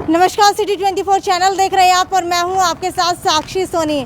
नमस्कार, city 24 channel देख रहे हैं आप और मैं हूं आपके साथ साक्षी सोनी।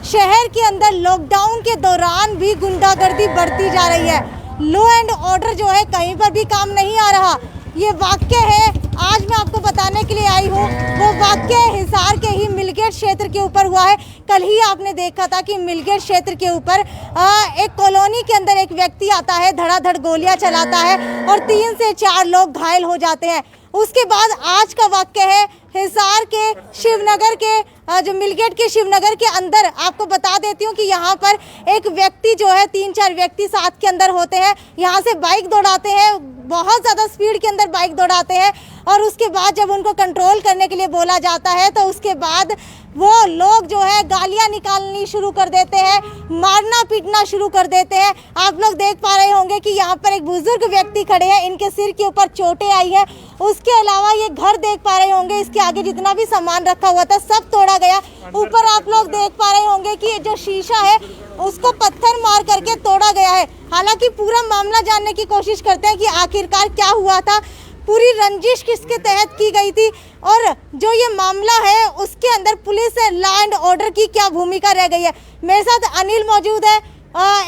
शहर के अंदर लॉकडाउन के दौरान भी गुंडागर्दी बढ़ती जा रही है। लॉ एंड ऑर्डर जो है कहीं पर भी काम नहीं आ रहा। ये वाक्य है आज मैं आपको बताने के लिए आई हूँ। वो वाक्य हिसार के ही मिलगेट क्षेत्र के ऊपर हुआ है। कल ही आपने देखा था कि मिलगेट क्षेत्र के ऊपर एक कॉलोनी के अंदर एक व्यक्ति आता है, धड़ाधड़ गोलियां चलाता है और 3 से 4 लोग घायल हो जाते हैं। उसके बाद आज का वाक्य है हिसार के शिवनगर के जो मिलगेट के शिवनगर के अंदर। आपको बता देती हूँ कि यहाँ पर एक व्यक्ति जो है 3-4 व्यक्ति साथ के अंदर होते हैं, यहाँ से बाइक दौड़ाते हैं, बहुत ज़्यादा स्पीड के अंदर बाइक दौड़ाते हैं और उसके बाद जब उनको कंट्रोल करने के लिए बोला जाता है तो उसके बाद वो लोग जो है गालियां निकालनी शुरू कर देते हैं, मारना पीटना शुरू कर देते हैं। आप लोग देख पा रहे होंगे कि यहाँ पर एक बुजुर्ग व्यक्ति खड़े हैं, इनके सिर के ऊपर चोटें आई हैं। उसके अलावा ये घर देख पा रहे होंगे, इसके आगे जितना भी सामान रखा हुआ था सब तोड़ा गया। ऊपर आप लोग देख पा रहे होंगे कि जो शीशा है उसको पत्थर मार करके तोड़ा गया है। हालांकि पूरा मामला जानने की कोशिश करते हैं कि आखिरकार क्या हुआ था, पूरी रंजिश किसके तहत की गई थी और जो ये मामला है उसके अंदर पुलिस लॉ एंड ऑर्डर की क्या भूमिका रह गई है। मेरे साथ अनिल मौजूद है,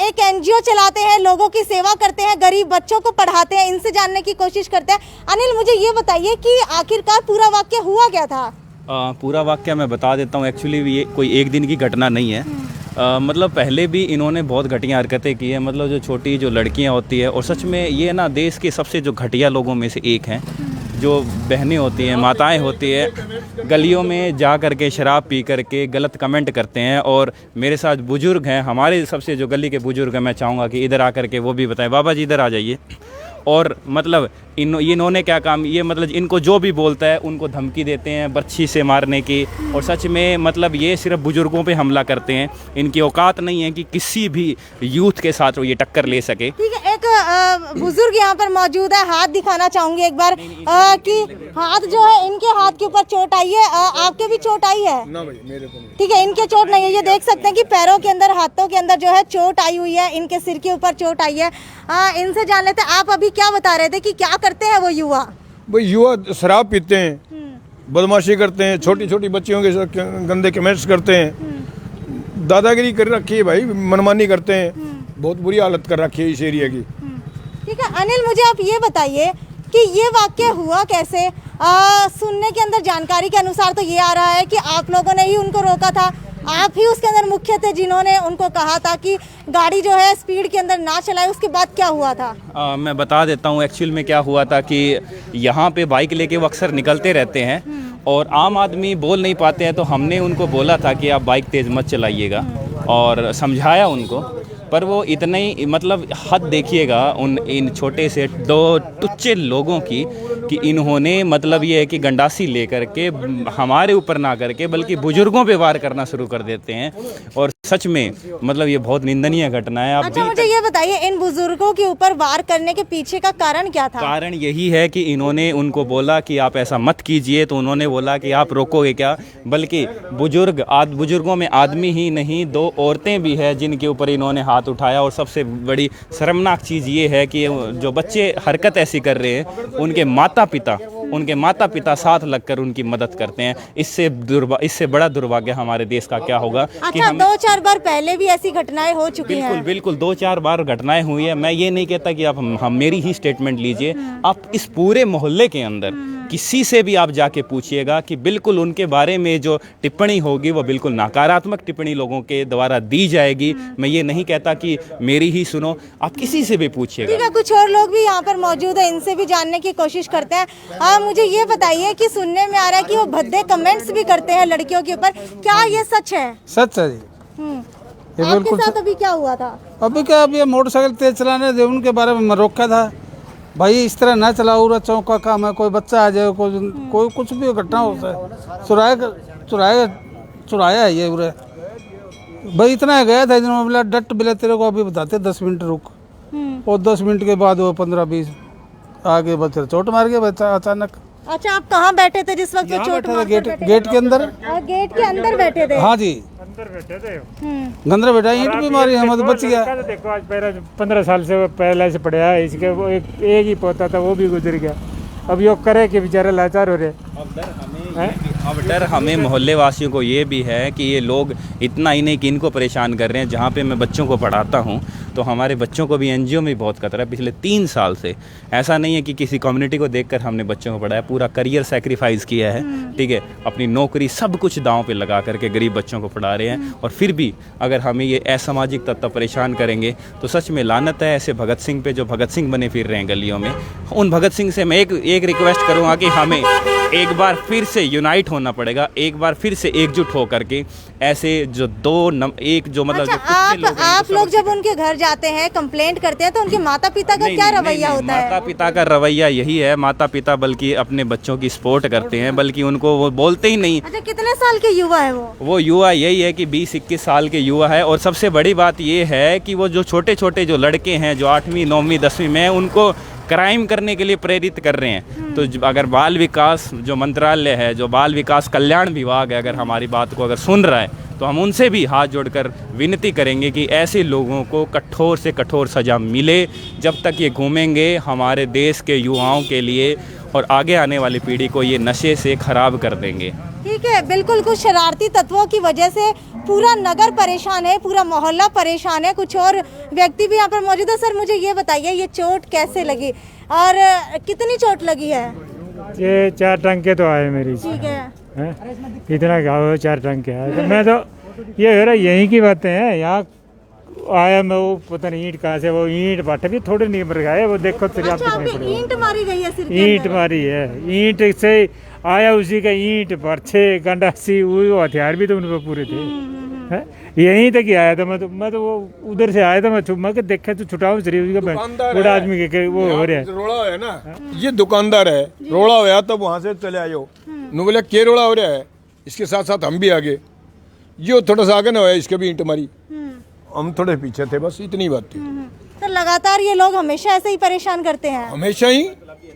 एक एनजीओ चलाते हैं, लोगों की सेवा करते हैं, गरीब बच्चों को पढ़ाते हैं। इनसे जानने की कोशिश करते हैं। अनिल, मुझे ये बताइए कि आखिरकार पूरा वाक्य हुआ क्या था? पूरा वाक्य मैं बता देता हूँ। एक्चुअली ये कोई एक दिन की घटना नहीं है। मतलब पहले भी इन्होंने बहुत घटिया हरकतें की है। मतलब जो छोटी जो लड़कियां होती है, और सच में ये ना देश के सबसे जो घटिया लोगों में से एक हैं। जो बहनें होती हैं, माताएं होती हैं, गलियों में जा कर के शराब पी करके गलत कमेंट करते हैं। और मेरे साथ बुजुर्ग हैं, हमारे सबसे जो गली के बुजुर्ग हैं, मैं चाहूँगा कि इधर आकर के वो भी बताएं। बाबा जी इधर आ जाइए। और मतलब इन्होंने क्या काम, ये मतलब इनको जो भी बोलता है उनको धमकी देते हैं बर्छी से मारने की। और सच में मतलब ये सिर्फ बुजुर्गों पे हमला करते हैं। इनकी औकात नहीं है कि किसी भी यूथ के साथ वो ये टक्कर ले सके। ठीक है, एक बुजुर्ग यहाँ पर मौजूद है, हाथ दिखाना चाहूंगी एक बार कि हाथ जो है इनके हाथ के ऊपर चोट आई है। आपके भी चोट आई है? ना भाई, मेरे को नहीं। ठीक है, इनके चोट नहीं है। ये देख सकते हैं कि पैरों के अंदर, हाथों के अंदर जो है चोट आई हुई है, इनके सिर के ऊपर चोट आई है। इनसे जान लेते हैं, आप अभी क्या बता रहे थे कि क्या करते हैं वो युवा? भाई युवा शराब पीते हैं, बदमाशी करते हैं, छोटी छोटी बच्चियों के साथ गंदे कमेंट्स करते हैं, दादागिरी कर रखी है भाई, मनमानी करते हैं। बहुत बुरी हालत कर रखी है इस एरिया की। ठीक है अनिल, मुझे आप ये बताइए कि ये वाक्य हुआ कैसे? सुनने के अंदर जानकारी के अनुसार तो ये आ रहा है कि आप लोगों ने ही उनको रोका था, आप ही उसके अंदर मुख्य थे जिन्होंने उनको कहा था कि गाड़ी जो है स्पीड के अंदर ना चलाए। उसके बाद क्या हुआ था? मैं बता देता हूँ। एक्चुअल में क्या हुआ था कि यहाँ पे बाइक लेके वो अक्सर निकलते रहते हैं और आम आदमी बोल नहीं पाते हैं। तो हमने उनको बोला था कि आप बाइक तेज़ मत चलाइएगा और समझाया उनको। पर वो इतने ही मतलब हद देखिएगा इन छोटे से 2 टुच्चे लोगों की कि इन्होंने मतलब ये है कि गंडासी लेकर के हमारे ऊपर ना करके बल्कि बुजुर्गों पे वार करना शुरू कर देते हैं। और सच में मतलब ये बहुत निंदनीय घटना है। अच्छा, मुझे ये बताइए इन बुजुर्गों के ऊपर वार करने के पीछे का कारण क्या था? कारण यही है कि इन्होंने उनको बोला कि आप ऐसा मत कीजिए, तो उन्होंने बोला कि आप रोकोगे क्या। बल्कि बुजुर्गों में आदमी ही नहीं, 2 औरतें भी हैं जिनके ऊपर इन्होंने हाथ उठाया। और सबसे बड़ी शर्मनाक चीज़ ये है कि जो बच्चे हरकत ऐसी कर रहे हैं उनके माता पिता साथ लगकर उनकी मदद करते हैं। इससे बड़ा दुर्भाग्य हमारे देश का क्या होगा। अच्छा, कि 2-4 बार पहले भी ऐसी घटनाएं हो चुकी हैं। बिल्कुल 2-4 बार घटनाएं हुई है। मैं ये नहीं कहता कि आप हम मेरी ही स्टेटमेंट लीजिए। आप इस पूरे मोहल्ले के अंदर किसी से भी आप जाके पूछिएगा कि बिल्कुल उनके बारे में जो टिप्पणी होगी वो बिल्कुल नकारात्मक टिप्पणी लोगों के द्वारा दी जाएगी। मैं ये नहीं कहता कि मेरी ही सुनो, आप किसी से भी पूछिएगा। ठीक है, कुछ और लोग भी यहाँ पर मौजूद है, इनसे भी जानने की कोशिश करते हैं। मुझे ये बताइए कि सुनने में आ रहा है कि वो भद्दे कमेंट्स भी करते हैं लड़कियों के ऊपर, क्या ये सच है? सच है जी। आपके साथ अभी क्या हुआ था? अभी क्या, अभी मोटरसाइकिल तेज चलाने दे, उनके बारे में मैं रोका था भाई, इस तरह ना चलाओ, पूरा चौक का काम है, कोई बच्चा आ जाए, कोई कुछ भी घटना हो जाए। चुराया है ये पूरे भाई। इतना गया था इन्होंने बोला डट बिला तेरे को अभी बताते 10 मिनट रुक। और 10 मिनट के बाद वो 15-20 आगे बच्चे चोट मार गया बच्चा अचानक। अच्छा, आप कहाँ बैठे थे जिस वक्त चोट मार? गेट के अंदर। गेट के अंदर बैठे थे? हाँ जी, अंदर बैठे थे। गंदरा बेटा ईंट भी मारी हम तो बच गया। देखो आज 15 साल से पहले से पढ़ा है इसके, वो एक ही पोता था वो भी गुजर गया। अब यो करे कि बेचारे लाचार हो रहे। अब डर हमें मोहल्ले वासियों को ये भी है कि ये लोग इतना ही नहीं कि इनको परेशान कर रहे हैं। जहाँ पे मैं बच्चों को पढ़ाता हूँ तो हमारे बच्चों को भी एनजीओ में बहुत खतरा है पिछले 3 साल से। ऐसा नहीं है कि किसी कम्युनिटी को देखकर हमने बच्चों को पढ़ाया, पूरा करियर सेक्रीफाइस किया है, ठीक है, अपनी नौकरी सब कुछ दांव पे लगा करके गरीब बच्चों को पढ़ा रहे हैं। और फिर भी अगर हमें ये असामाजिक तत्व परेशान करेंगे तो सच में लानत है ऐसे भगत सिंह पे जो भगत सिंह बने फिर रहे हैं गलियों में। उन भगत सिंह से मैं एक रिक्वेस्ट करूँगा कि हमें एक बार फिर से यूनाइट होना पड़ेगा, एक बार फिर से एकजुट होकर के ऐसे जो एक जो मतलब अच्छा, जो कुत्ते लोग हैं, आप लोग जब उनके घर जाते हैं, कंप्लेंट करते हैं, तो उनके माता पिता का क्या रवैया होता है? माता पिता का रवैया यही है, माता पिता बल्कि अपने बच्चों की सपोर्ट करते हैं, बल्कि उनको वो बोलते ही नहीं। अच्छा, कितने साल के युवा है वो युवा यही है कि 20-21 साल के युवा है। और सबसे बड़ी बात ये है कि वो जो छोटे छोटे जो लड़के हैं जो 8वीं 9वीं 10वीं में, उनको क्राइम करने के लिए प्रेरित कर रहे हैं। तो अगर बाल विकास जो मंत्रालय है, जो बाल विकास कल्याण विभाग है, अगर हमारी बात को अगर सुन रहा है तो हम उनसे भी हाथ जोड़कर विनती करेंगे कि ऐसे लोगों को कठोर से कठोर सज़ा मिले। जब तक ये घूमेंगे हमारे देश के युवाओं के लिए और आगे आने वाली पीढ़ी को ये नशे से ख़राब कर देंगे। ठीक है, बिल्कुल कुछ शरारती तत्वों की वजह से पूरा नगर परेशान है, पूरा मोहल्ला परेशान है। कुछ और व्यक्ति भी यहाँ पर मौजूद है। सर, मुझे ये बताइए, ये चोट कैसे लगी और कितनी चोट लगी है? ये 4 टंके तो आए मेरी। ठीक है, हैं? कितना घाव है? 4 टंके आए। तो मैं तो ये हो रहा यहीं की बातें हैं। यहाँ आया मैं, वो पता नहीं ईंट कहाँ से, वो ईंट बाटे भी थोड़े नहीं मर गए, वो देखो तेरे आप अच्छा, कितने आपकी पड़े। ईंट मारी गई है सिर के ईंट अंदर? मारी है, ईंट से आया उसी का ईंट बरछे गंडासी, वो हथियार भी तो उन पर पूरे थे। हैं? यहीं तक ही आया था। मैं तो वो उधर से आया था, मैं कि देखा तो छुटाओ शरीफ का बूढ़ा आदमी के वो हो रहा है। रोड़ा है ना, ये दुकानदार है, रोड़ा होया तब वहां से चले आयो। नु बोले के रोड़ा हो रहा है, इसके साथ साथ हम भी आगे, ये थोड़ा सा आगे ना होया, इसके भी ईंट मारी, हम थोड़े पीछे थे, बस इतनी बात थी। तो लगातार ये लोग हमेशा ऐसे ही परेशान करते हैं? हमेशा ही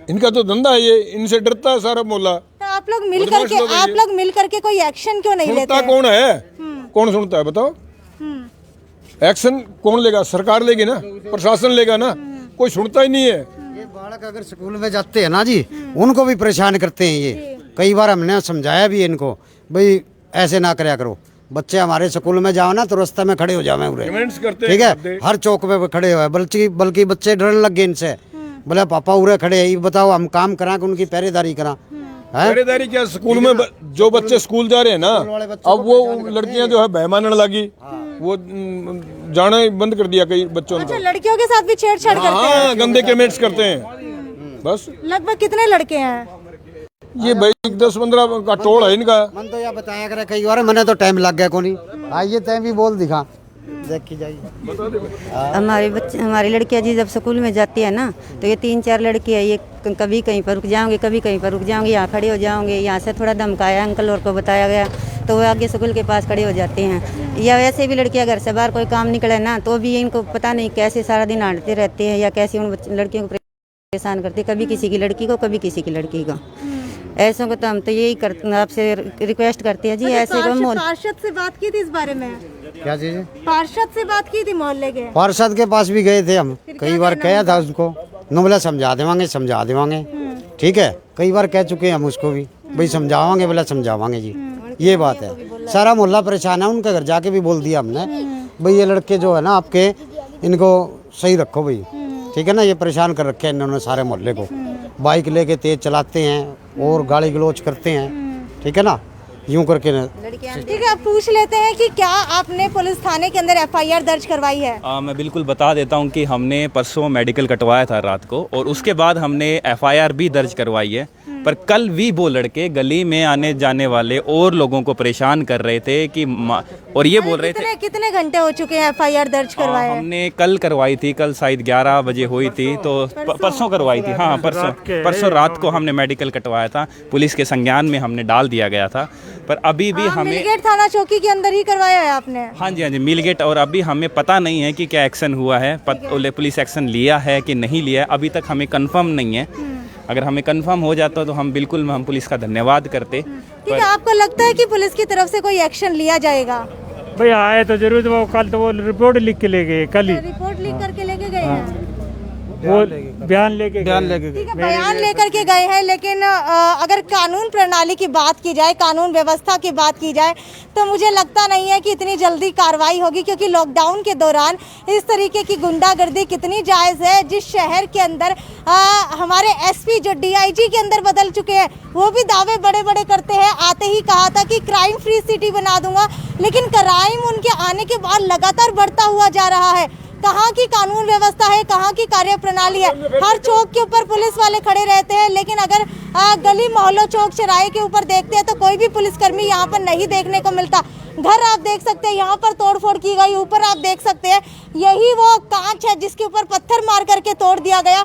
इनका तो धंधा है ये, इनसे डरता है सारा मोहल्ला। तो आप लोग मिल करके कोई एक्शन क्यों नहीं लेते? सुनता कौन है? कौन सुनता है बताओ? एक्शन कौन लेगा? सरकार लेगी ना, प्रशासन लेगा ना, कोई सुनता ही नहीं है। ये बालक अगर स्कूल में जाते हैं ना जी, उनको भी परेशान करते हैं ये। कई बार हमने समझाया भी इनको, भाई ऐसे ना करया करो। बच्चे हमारे स्कूल में जाओ ना तो रास्ते में खड़े हो जावे उरे, ठीक है, हर चौक पे खड़े हुए, बल्कि बच्चे डरने लग गए इनसे। बोले पापा उरे खड़े है, ये बताओ हम काम करा कि उनकी पहरेदारी करा? पहरेदारी क्या? स्कूल में जो बच्चे स्कूल जा रहे हैं ना, अब वो लड़कियां जो है भय मानने लगी, वो जाना ही बंद कर दिया कई बच्चों ने। अच्छा, लड़कियों के साथ भी छेड़छाड़ करते हैं? हाँ, गंदे कमेंट्स करते हैं बस। लगभग कितने लड़के हैं? ये भाई 10-15 का टोल है इनका। मन तो यह बताया करे कई बार, मैंने तो टाइम लग गया कोनी। आइए तय भी बोल दिखा, देखी जाइए। हमारी लड़कियां जी जब स्कूल में जाती है ना, तो ये 3-4 लड़की है, ये कभी कहीं पर रुक जाओगे, कभी कहीं पर रुक जाओगे, यहाँ खड़े हो जाओगे। यहाँ से थोड़ा धमकाया अंकल और को बताया गया तो वो आगे स्कूल के पास खड़े हो जाते हैं। या वैसे भी लड़कियां घर से बाहर कोई काम निकले ना, तो भी इनको पता नहीं कैसे सारा दिन आंटते रहते हैं या कैसे उन लड़कियों को परेशान करते, कभी किसी की लड़की को, कभी किसी की लड़की को। ऐसों को तो हम तो यही आपसे रिक्वेस्ट करते हैं जी, ऐसे पार्षद से बात की थी इस बारे में? क्या चीज? पार्षद से बात की थी मोहल्ले के? पार्षद के पास भी गए थे हम, कई बार कहा था उसको, बोला समझा देवांगे, ठीक है। कई बार कह चुके हैं हम उसको भी, भाई समझावांगे, बोला समझावांगे जी, ये बात है। सारा मोहल्ला परेशान है, उनके घर जाके भी बोल दिया हमने, भाई ये लड़के जो है ना आपके, इनको सही रखो भाई, ठीक है ना। ये परेशान कर रखे हैं इन्होंने सारे मोहल्ले को, बाइक लेके तेज चलाते हैं और गाली गलौज करते हैं, ठीक है ना, यूं करके ना। ठीक है, पूछ लेते हैं कि क्या आपने पुलिस थाने के अंदर एफआईआर दर्ज करवाई है? मैं बिल्कुल बता देता हूं कि हमने परसों मेडिकल कटवाया था रात को, और उसके बाद हमने एफआईआर भी दर्ज करवाई है। पर कल भी वो लड़के गली में आने जाने वाले और लोगों को परेशान कर रहे थे कि और ये बोल रहे थे। कितने घंटे हो चुके हैं एफआईआर दर्ज करवाए? हमने कल करवाई थी, कल शायद 11 बजे हुई थी, तो परसों करवाई थी। हाँ, परसों रात को हमने मेडिकल कटवाया था, पुलिस के संज्ञान में हमने डाल दिया गया था। पर अभी भी हमें मिलगेट थाना चौकी के अंदर ही करवाया है आपने? हाँ जी, मिलगेट। और अभी हमें पता नहीं है कि क्या एक्शन हुआ है, पुलिस एक्शन लिया है कि नहीं लिया, अभी तक हमें कंफर्म नहीं है। अगर हमें कंफर्म हो जाता तो हम बिल्कुल हम पुलिस का धन्यवाद करते। ठीक है, आपको लगता है कि पुलिस की तरफ से कोई एक्शन लिया जाएगा? भाई आए तो जरूर, वो कल तो वो रिपोर्ट लिख के ले गए, कल ही रिपोर्ट लिख करके लेके गए हैं। वो बयान लेके ठीक है, बयान लेकर के गए हैं, लेकिन अगर कानून प्रणाली की बात की जाए, कानून व्यवस्था की बात की जाए, तो मुझे लगता नहीं है कि इतनी जल्दी कार्रवाई होगी, क्योंकि लॉकडाउन के दौरान इस तरीके की गुंडागर्दी कितनी जायज़ है। जिस शहर के अंदर हमारे एसपी जो डीआईजी के अंदर बदल चुके हैं, वो भी दावे बड़े बड़े करते हैं। आते ही कहा था कि क्राइम फ्री सिटी बना दूंगा, लेकिन क्राइम उनके आने के बाद लगातार बढ़ता हुआ जा रहा है। कहाँ की कानून व्यवस्था है, कहाँ की कार्य प्रणाली है। हर चौक के ऊपर पुलिस वाले खड़े रहते हैं, लेकिन अगर गली मोहल्लों चौक चौराहे के ऊपर देखते हैं तो कोई भी पुलिसकर्मी यहाँ पर नहीं देखने को मिलता। घर आप देख सकते हैं, यहाँ पर तोड़फोड़ की गई, ऊपर आप देख सकते हैं यही वो कांच है जिसके ऊपर पत्थर मार करके तोड़ दिया गया।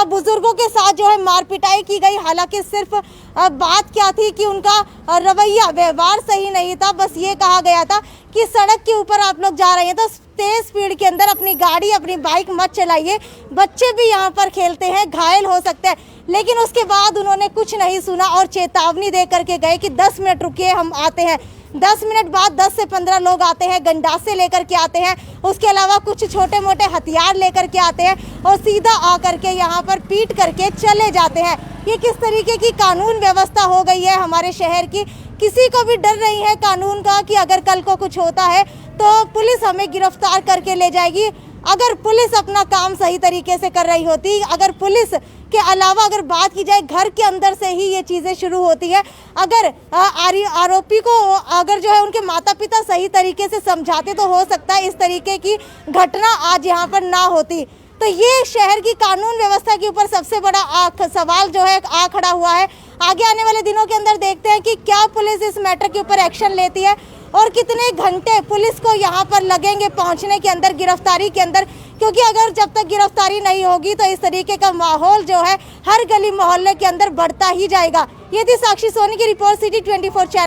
बुजुर्गों के साथ जो है मार पिटाई की गई। हालांकि सिर्फ बात क्या थी कि उनका रवैया व्यवहार सही नहीं था, बस ये कहा गया था कि सड़क के ऊपर आप लोग जा रहे हैं तो तेज स्पीड के अंदर अपनी गाड़ी अपनी बाइक मत चलाइए, बच्चे भी यहाँ पर खेलते हैं, घायल हो सकते हैं। लेकिन उसके बाद उन्होंने कुछ नहीं सुना और चेतावनी दे करके गए कि 10 मिनट रुकिए, हम आते हैं। 10 मिनट बाद 10 से 15 लोग आते हैं, गंडासे लेकर के आते हैं, उसके अलावा कुछ छोटे मोटे हथियार लेकर के आते हैं और सीधा आकर के यहाँ पर पीट करके चले जाते हैं। ये किस तरीके की कानून व्यवस्था हो गई है हमारे शहर की। किसी को भी डर नहीं है कानून का कि अगर कल को कुछ होता है तो पुलिस हमें गिरफ्तार करके ले जाएगी। अगर पुलिस अपना काम सही तरीके से कर रही होती, अगर पुलिस के अलावा अगर बात की जाए घर के अंदर से ही ये चीज़ें शुरू होती है, अगर आरोपी को अगर जो है उनके माता पिता सही तरीके से समझाते तो हो सकता है इस तरीके की घटना आज यहाँ पर ना होती। तो ये शहर की कानून व्यवस्था के ऊपर सबसे बड़ा सवाल जो है आ खड़ा हुआ है। आगे आने वाले दिनों के अंदर देखते हैं कि क्या पुलिस इस मैटर के ऊपर एक्शन लेती है और कितने घंटे पुलिस को यहाँ पर लगेंगे पहुँचने के अंदर, गिरफ्तारी के अंदर। क्योंकि अगर जब तक गिरफ्तारी नहीं होगी तो इस तरीके का माहौल जो है हर गली मोहल्ले के अंदर बढ़ता ही जाएगा। ये थी साक्षी सोनी की रिपोर्ट, सिटी 24 चैनल।